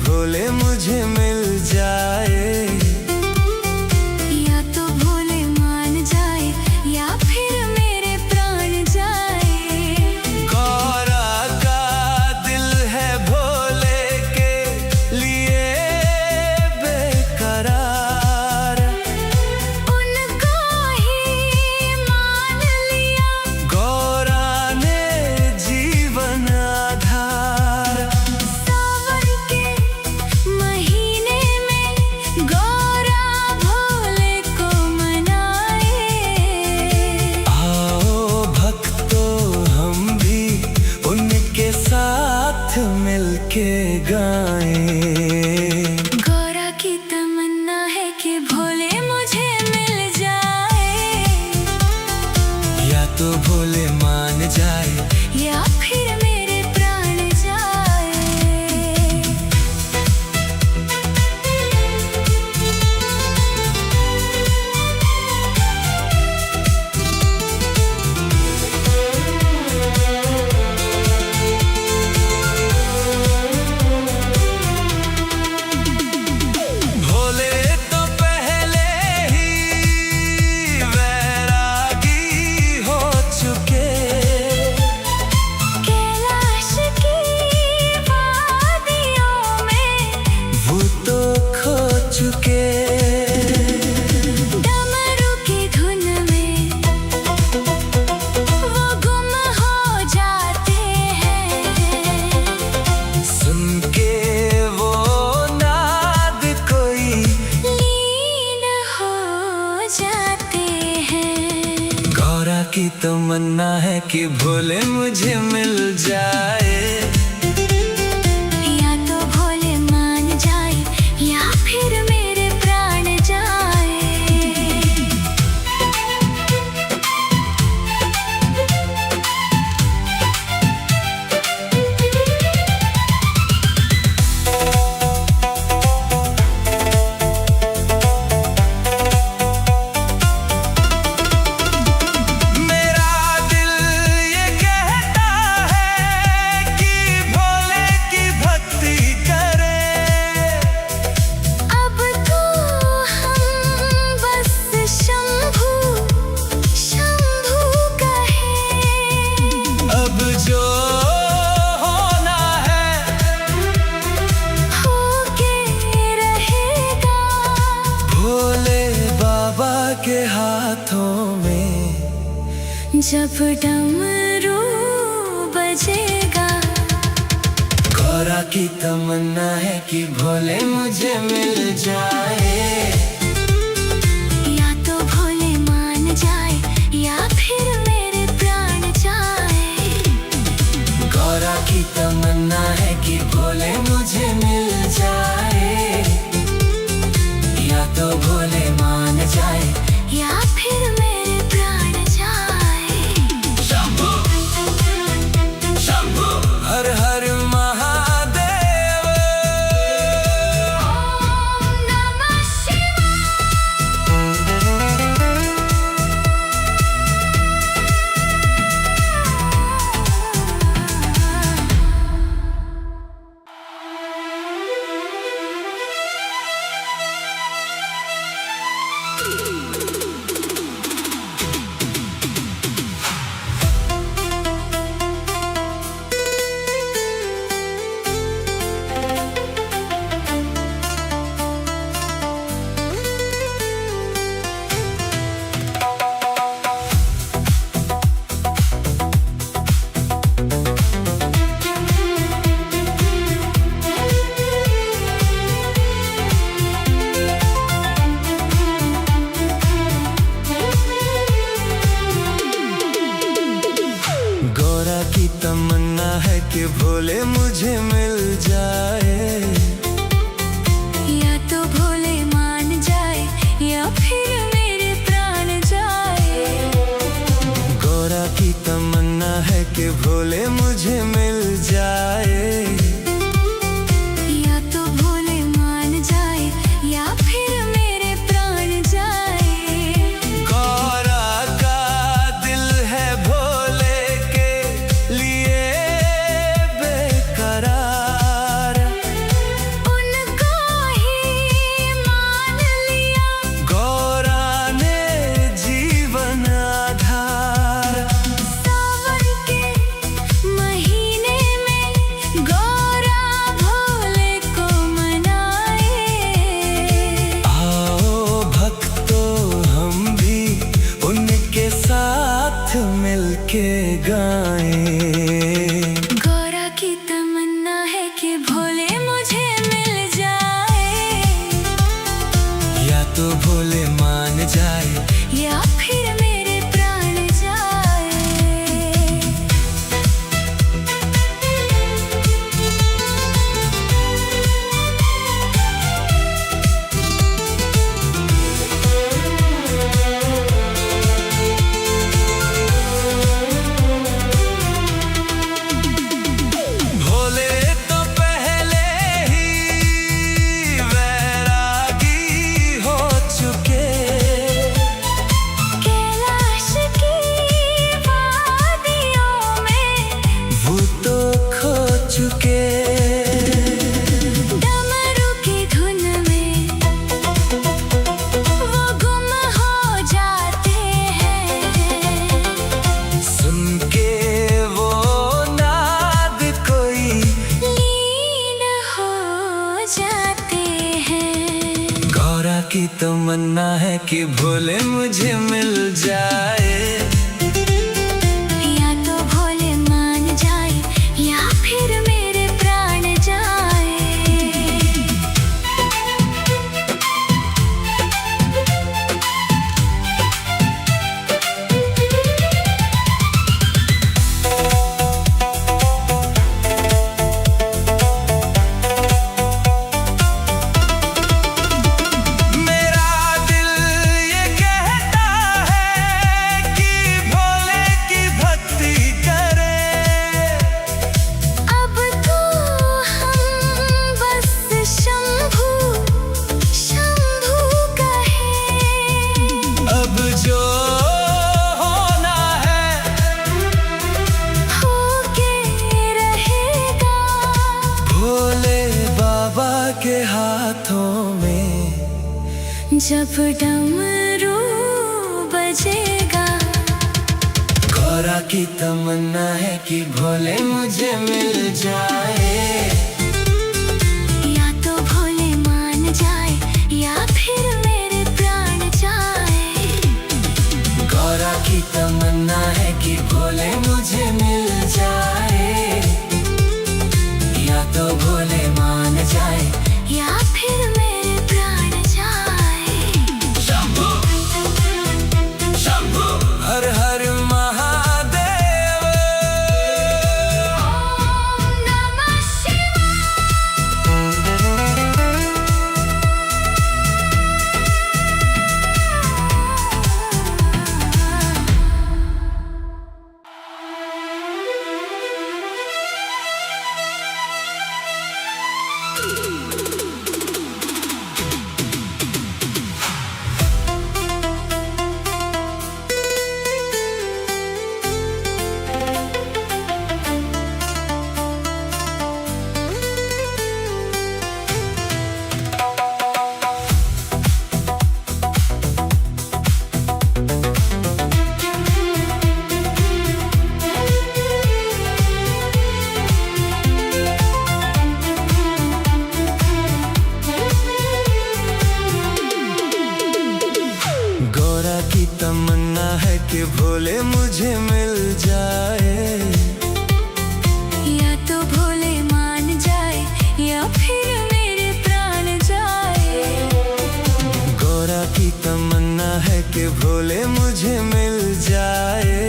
भोले मुझे मिल जाए। या तो भोले मान जाए या फिर मेरे प्राण जाए। गौरा का दिल है भोले के लिए बेकरार, उनको ही मान लिया गौरा ने जीवन आधार। सावन के महीने में गौरा भोले को मनाए। आओ भक्तों हम भी उनके साथ मिलके गाएं। गौरा की तमन्ना है कि भोले मुझे मिल जाए। या तो भोले मान जाए या फिर मेरे प्राण जाए। भोले तो पहले ही वैरागी हो चुके, कैलाश की वादियों में वो तो खो चुके। डमरू की धुन में वो गुम हो जाते हैं। सुन के वो नाद कोई लीन हो जाते हैं। गौरा की तमन्ना है कि भोले मुझे मिल जाए। या तो भोले मान जाए या फिर मेरे प्राण जाए। मेरा दिल ये कहता है कि भोले की भक्ति करें। अब तो हम बस शंभू शंभू कहें। अब जो होना है होके रहेगा भोले बाबा के हाथों में। जब डमरू बजेगा। गौरा की तमन्ना है कि भोले मुझे मिल जाए। या तो भोले मान जाए या फिर मेरे प्राण जाए। गौरा की तमन्ना है कि भोले मुझे मिल जाए। या तो भोले मान जाए या फिर मेरे प्राण जाए। शंभू शंभू हर हर महादेव। ओम नमः शिवाय। गौरा की तमन्ना है कि भोले मुझे मिल जाए। या तो भोले मान जाए या फिर मेरे प्राण जाए। गौरा की तमन्ना है कि भोले मुझे मिल जाए। या तो भोले मान जाए या फिर मेरे प्राण जाए। गौरा का दिल है भोले के लिए बेकरार, मिलके गाएं। गौरा की तमन्ना है कि भोले मुझे मिल जाए, या तो भोले मान जाए या फिर मेरे प्राण जाए। भोले तो पहले ही वैरागी हो चुके, कैलाश की वादियों में वो तो खो चुके। डमरू की धुन में वो गुम हो जाते हैं, सुन के वो नाद कोई लीन हो जाते हैं। गौरा की तमन्ना है कि भोले मुझे मिल जाए, या तो भोले मान जाए या फिर मेरे प्राण जाए। मेरा दिल ये कहता है कि भोले की भक्ति करें। अब तो हम बस शंभू शंभू कहें। अब जो होना है होके रहेगा, भोले बाबा के हाथों में। जब डमरू बजेगा। गौरा की तमन्ना है कि भोले मुझे मिल जाए, या तो भोले मान जाए या फिर मेरे प्राण जाए। गौरा की तमन्ना है कि भोले मुझे मिल जाए, या तो भोले मान जाए या फिर मेरे प्राण जाए। शंभू शंभू हर हर महादेव। ओम नमः गौरा की तमन्ना है कि भोले मुझे मिल जाए, या तो भोले मान जाए या फिर मेरे प्राण जाए। गौरा की तमन्ना है कि भोले मुझे मिल जाए,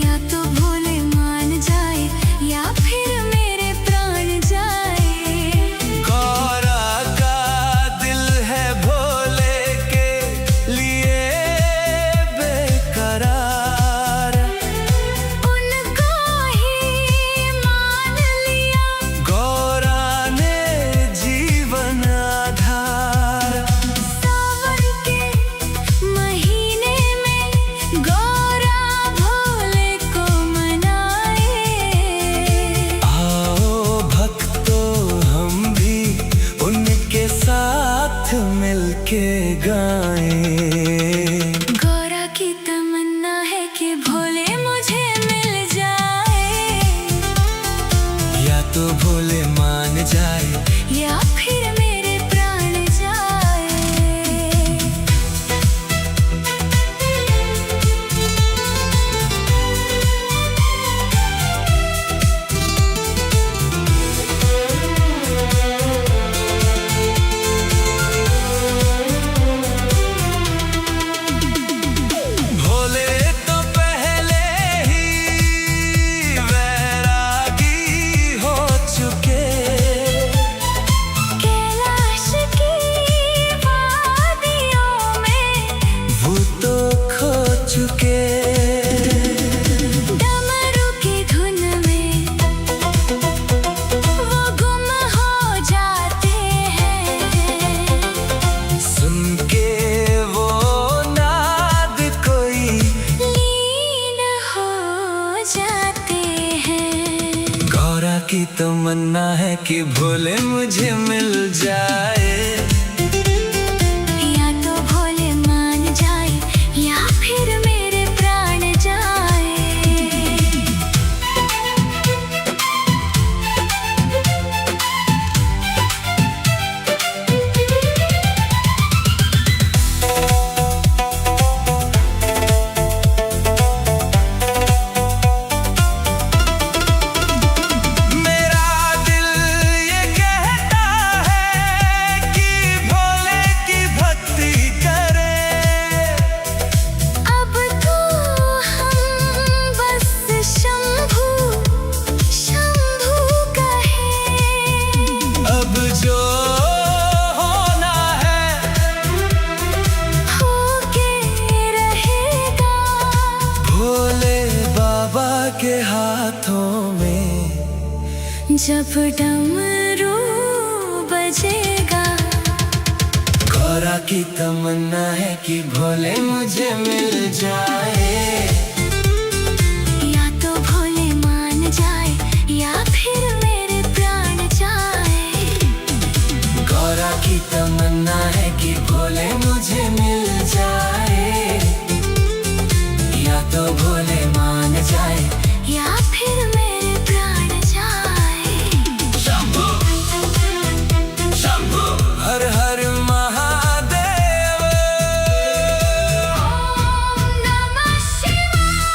या तो भोले मान जाए या फिर मेरे प्राण जाए। गौरा का दिल है भोले के लिए बेकरार, उनको ही मान लिया। गौरा ने जीवन आधार। सावन के महीने में गौरा भोले को मनाए। आओ भक्तों हम भी उनके साथ मिलके गाएं। गौरा की तमन्ना है कि भोले मुझे मिल जाए, या तो भोले मान जाए या फिर मेरे प्राण जाए। है कि भोले मुझे मिल जाए, या तो भोले मान जाए या फिर मेरे प्राण जाए। के हाथों में जब डमरू बजेगा, गौरा की तमन्ना है कि भोले मुझे मिल जाए, या तो भोले मान जाए या फिर मेरे प्राण जाए। गौरा की तमन्ना है कि भोले मुझे मिल जाए, या तो भोले मान जाए या फिर मेरे प्राण जाए। शंभू शंभू हर हर महादेव, ओम नमः शिवाय।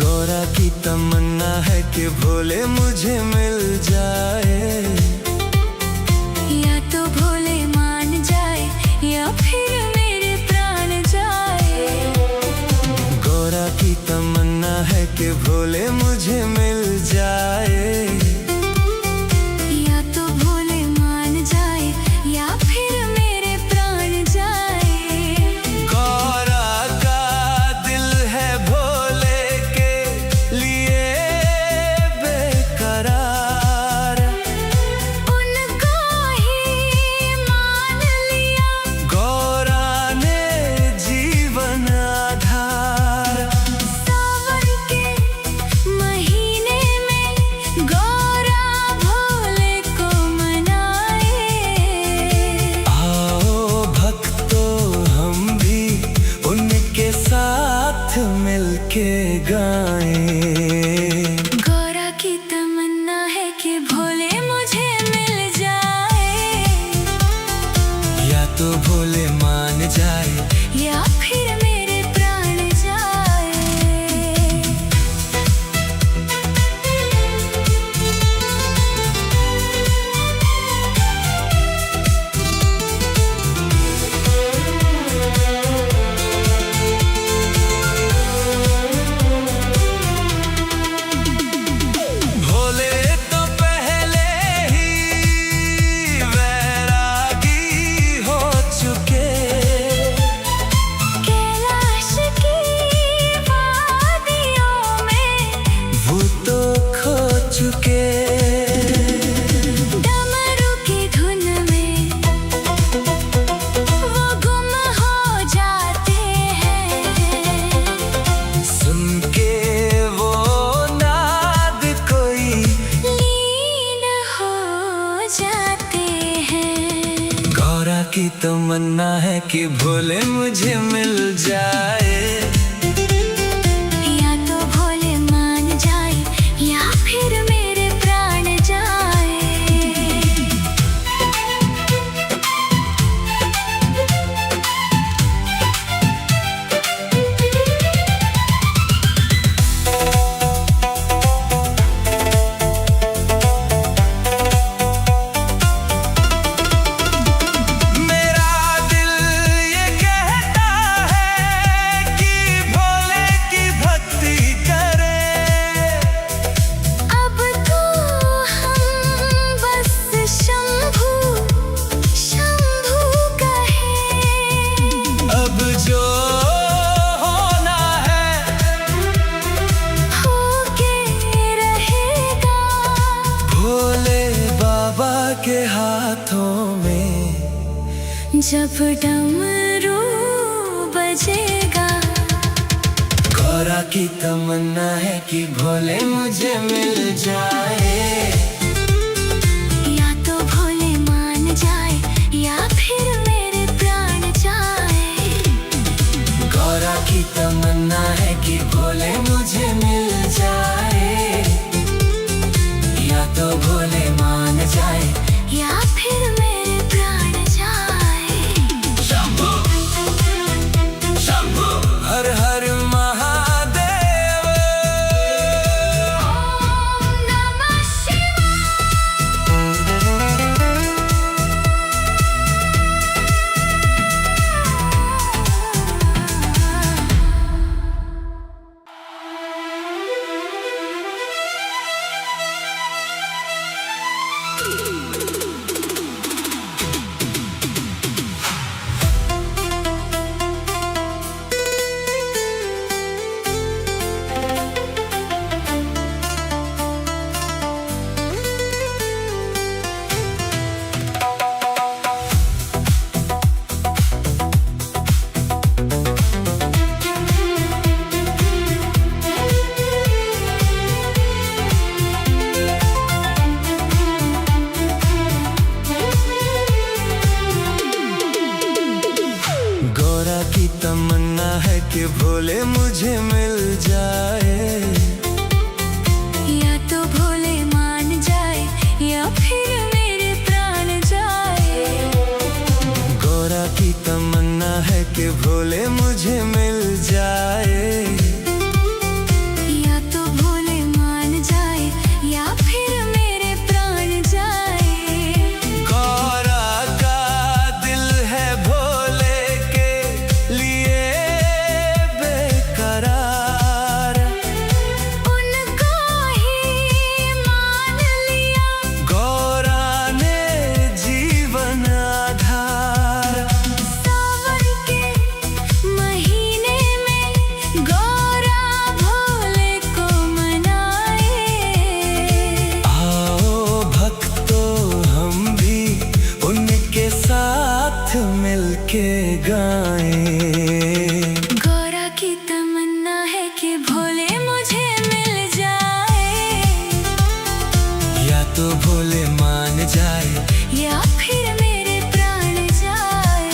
गौरा की तमन्ना है कि भोले मुझे मिल जाए, या तो भोले मान जाए या फिर मेरे प्राण जाए। गौरा की तमन्ना है कि भोले मुझे मिल जाए, या तो भोले मान जाए या फिर मेरे प्राण जाए। गौरा का दिल है भोले के लिए बेकरार, उनको ही मान लिया, गौरा ने जीवन आधार। सावन के महीने में गौरा भोले को मनाए। आओ भक्तों हम भी उनके साथ मिलके गाएं। गौरा की तमन्ना है कि भोले मुझे मिल जाए, या तो भोले मान जाए या फिर मेरे प्राण जाए। भोले तो पहले ही वैरागी हो चुके, कैलाश की वादियों में वो तो खो चुके। डमरू की धुन में वो गुम हो जाते हैं। सुन के वो नाद कोई लीन हो जाते हैं। गौरा की तमन्ना है कि भोले मुझे मिल जाए, या तो भोले मान जाए या फिर मेरे प्राण जाए। के हाथों में। जब डमरू बजेगा, गौरा की तमन्ना है कि भोले मुझे मिल जाए। या तो भोले मान जाए या फिर मेरे प्राण जाए। गौरा की तमन्ना है कि भोले मुझे मिल जाए। या तो भोले मान जाए या फिर मेरे प्राण जाए। शंभू शंभू हर हर महादेव। ओम नमः गौरा की तमन्ना है कि भोले मुझे मिल जाए। या तो भोले मान जाए या फिर मेरे प्राण जाए। गौरा की तमन्ना है कि भोले मुझे मिल जाए। या तो भोले मान जाए या फिर मेरे प्राण जाए। गौरा का दिल है भोले के लिए बेकरार। उनको ही मान लिया, गौरा ने जीवन आधार। सावन के महीने में गौरा भोले को मनाए। आओ भक्तों हम भी उनके साथ मिलके गाएं। गौरा की तमन्ना है कि भोले मुझे मिल जाए। या तो भोले मान जाए या फिर मेरे प्राण जाए।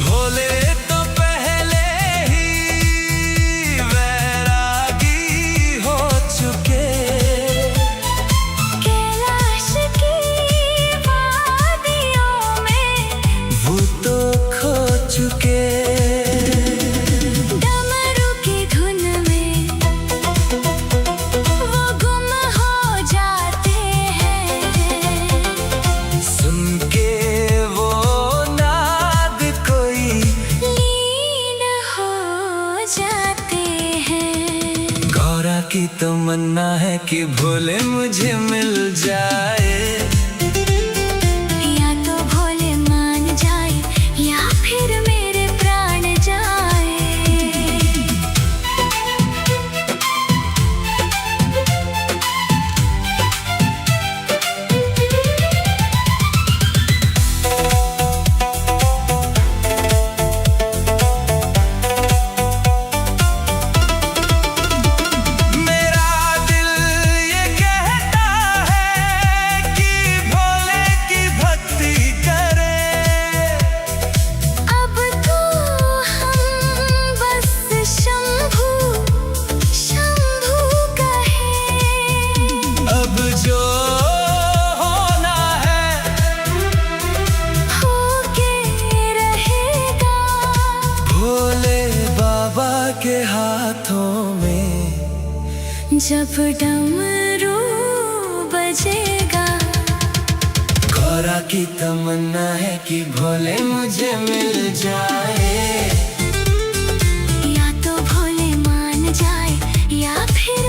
भोले तो पहले ही वैरागी हो चुके। कैलाश की वादियों में वो तो खो चुके। डमरू की धुन में वो गुम हो जाते हैं। सुन के वो नाद कोई लीन हो जाते हैं। गौरा की तमन्ना है कि भोले मुझे मिल जाए। या तो भोले मान जाए या फिर मेरे प्राण जाए। मेरा दिल ये कहता है कि भोले की भक्ति करे। अब तो हम बस शंभू शंभू कहें। अब जो होना है होके रहेगा। भोले बाबा के हाथों में। जब डमरू बजेगा, गौरा की तमन्ना है कि भोले मुझे मिल जाए। या तो भोले मान जाए या फिर